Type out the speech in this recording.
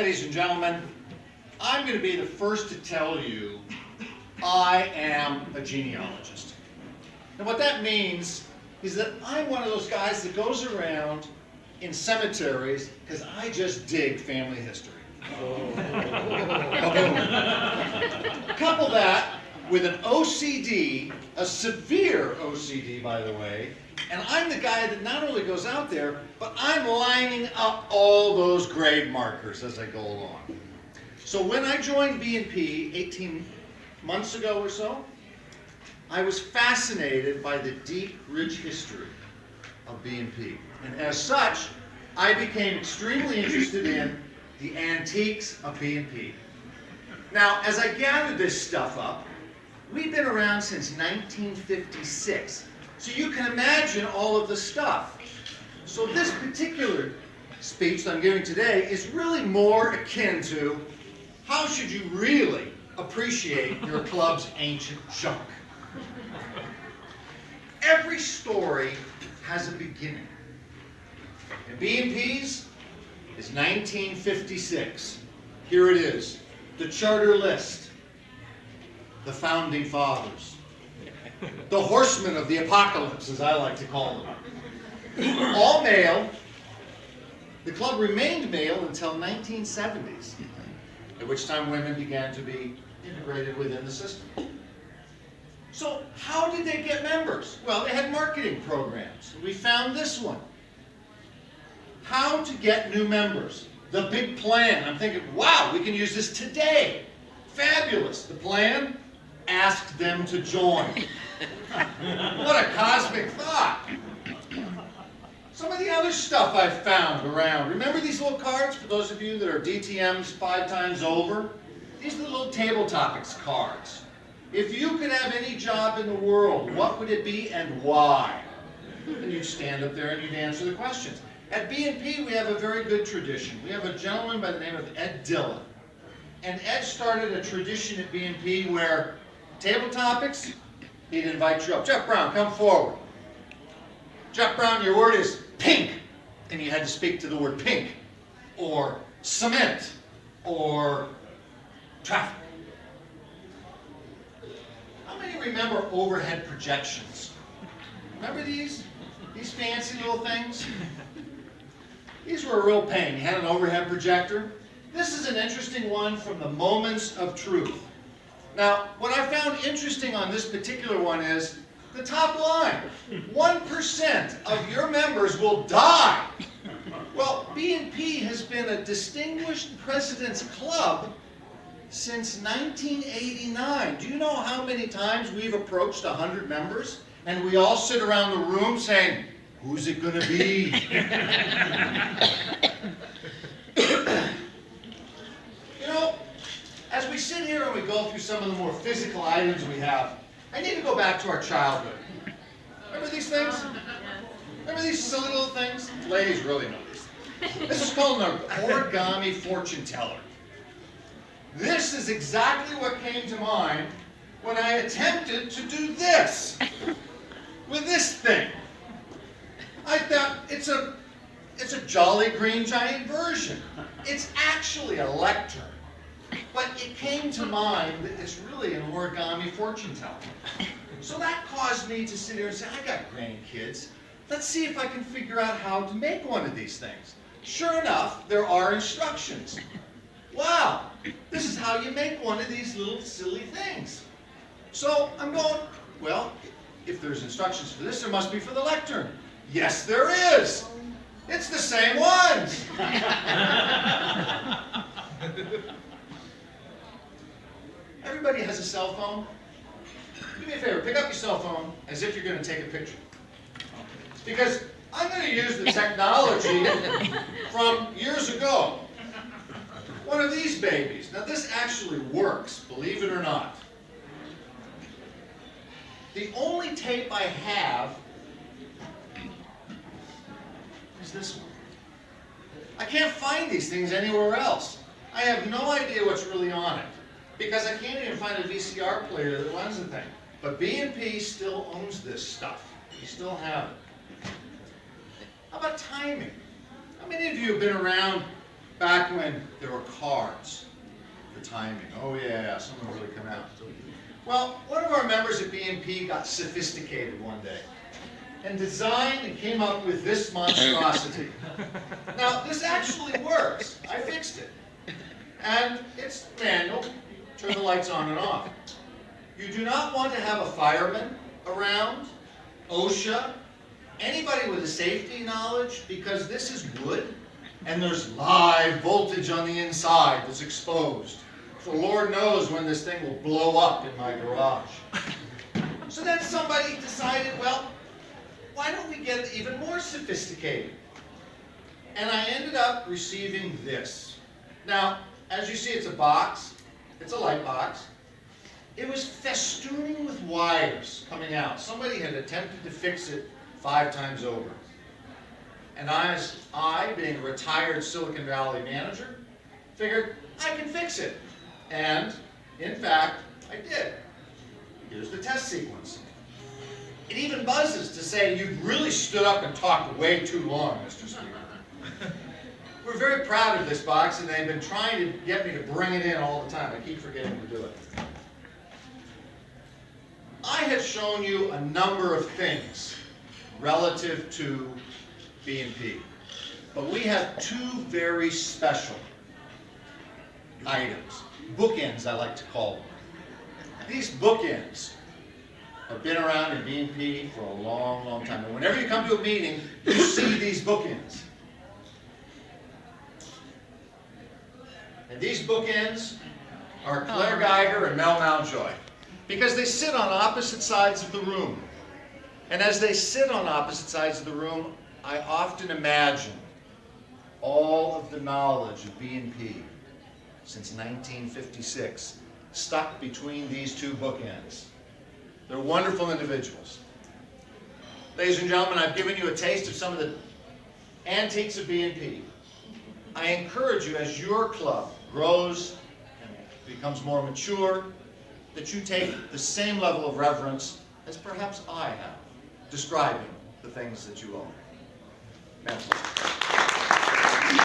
Ladies and gentlemen, I'm going to be the first to tell you I am a genealogist. And what that means is that I'm one of those guys that goes around in cemeteries because I just dig family history. Couple that with an OCD, a severe OCD, by the way, and I'm the guy that not only goes out there, but I'm lining up all those grave markers as I go along. So when I joined B&P 18 months ago or so, I was fascinated by the deep, rich history of B&P. And as such, I became extremely interested in the antiques of B&P. Now, as I gathered this stuff up, we've been around since 1956. So you can imagine all of the stuff. So this particular speech that I'm giving today is really more akin to how should you really appreciate your club's ancient junk. Every story has a beginning. And B&P's is 1956. Here it is, the charter list, the founding fathers, the horsemen of the apocalypse, as I like to call them. All male. The club remained male until 1970s, at which time women began to be integrated within the system. So how did they get members? Well, they had marketing programs. We found this one. How to get new members. The big plan. I'm thinking, wow, we can use this today. Fabulous. The plan? Ask them to join. What a cosmic thought. Some of the other stuff I found around. Remember these little cards? For those of you that are DTMs 5 times over? These are the little table topics cards. If you could have any job in the world, what would it be and why? And you'd stand up there and you'd answer the questions. At B&P, we have a very good tradition. We have a gentleman by the name of Ed Dillon. And Ed started a tradition at B&P where table topics, he'd invite you up. Jeff Brown, come forward. Jeff Brown, your word is pink. And you had to speak to the word pink, or cement, or traffic. How many remember overhead projections? Remember these? These fancy little things? These were a real pain. You had an overhead projector. This is an interesting one from the Moments of Truth. Now, what I found interesting on this particular one is the top line. 1% of your members will die. Well, B&P has been a distinguished president's club since 1989. Do you know how many times we've approached 100 members? And we all sit around the room saying, who's it going to be? You know, as we sit here and we go through some of the more physical items we have, I need to go back to our childhood. Remember these things? Remember these silly little things? Ladies really know these things. This is called an origami fortune teller. This is exactly what came to mind when I attempted to do this with this thing. I thought it's a Jolly Green Giant version. It's actually a lectern. But it came to mind that it's really an origami fortune teller. So that caused me to sit here and say, I got grandkids. Let's see if I can figure out how to make one of these things. Sure enough, there are instructions. Wow, this is how you make one of these little silly things. So I'm going, well, if there's instructions for this, there must be for the lectern. Yes, there is. It's the same ones. Everybody has a cell phone. Do me a favor, pick up your cell phone as if you're going to take a picture. Because I'm going to use the technology from years ago. One of these babies. Now this actually works, believe it or not. The only tape I have is this one. I can't find these things anywhere else. I have no idea what's really on it, because I can't even find a VCR player that runs the thing. But B&P still owns this stuff. We still have it. How about timing? How many of you have been around back when there were cards for timing. Oh yeah, someone really come out. Well, one of our members at BNP got sophisticated one day and designed and came up with this monstrosity. Now, this actually works. I fixed it. And it's manual. Turn the lights on and off. You do not want to have a fireman around, OSHA, anybody with a safety knowledge, because this is wood and there's live voltage on the inside that's exposed. So Lord knows when this thing will blow up in my garage. So then somebody decided, well, why don't we get even more sophisticated? And I ended up receiving this. Now, as you see, it's a box. It's a light box. It was festooning with wires coming out. Somebody had attempted to fix it 5 times over. And I, being a retired Silicon Valley manager, figured I can fix it. And, in fact, I did. Here's the test sequence. It even buzzes to say, you've really stood up and talked way too long, Mr. Speaker. We're very proud of this box, and they've been trying to get me to bring it in all the time. I keep forgetting to do it. I have shown you a number of things relative to BNP, but we have 2 very special items. Bookends, I like to call them. These bookends have been around in BNP for a long, long time. And whenever you come to a meeting, you see these bookends. And these bookends are Claire Geiger and Mel Mountjoy, because they sit on opposite sides of the room. And as they sit on opposite sides of the room, I often imagine all of the knowledge of BNP since 1956 stuck between these 2 bookends. They're wonderful individuals. Ladies and gentlemen, I've given you a taste of some of the antiques of BNP. I encourage you, as your club grows and becomes more mature, that you take the same level of reverence as perhaps I have, describing the things that you own. Thank you.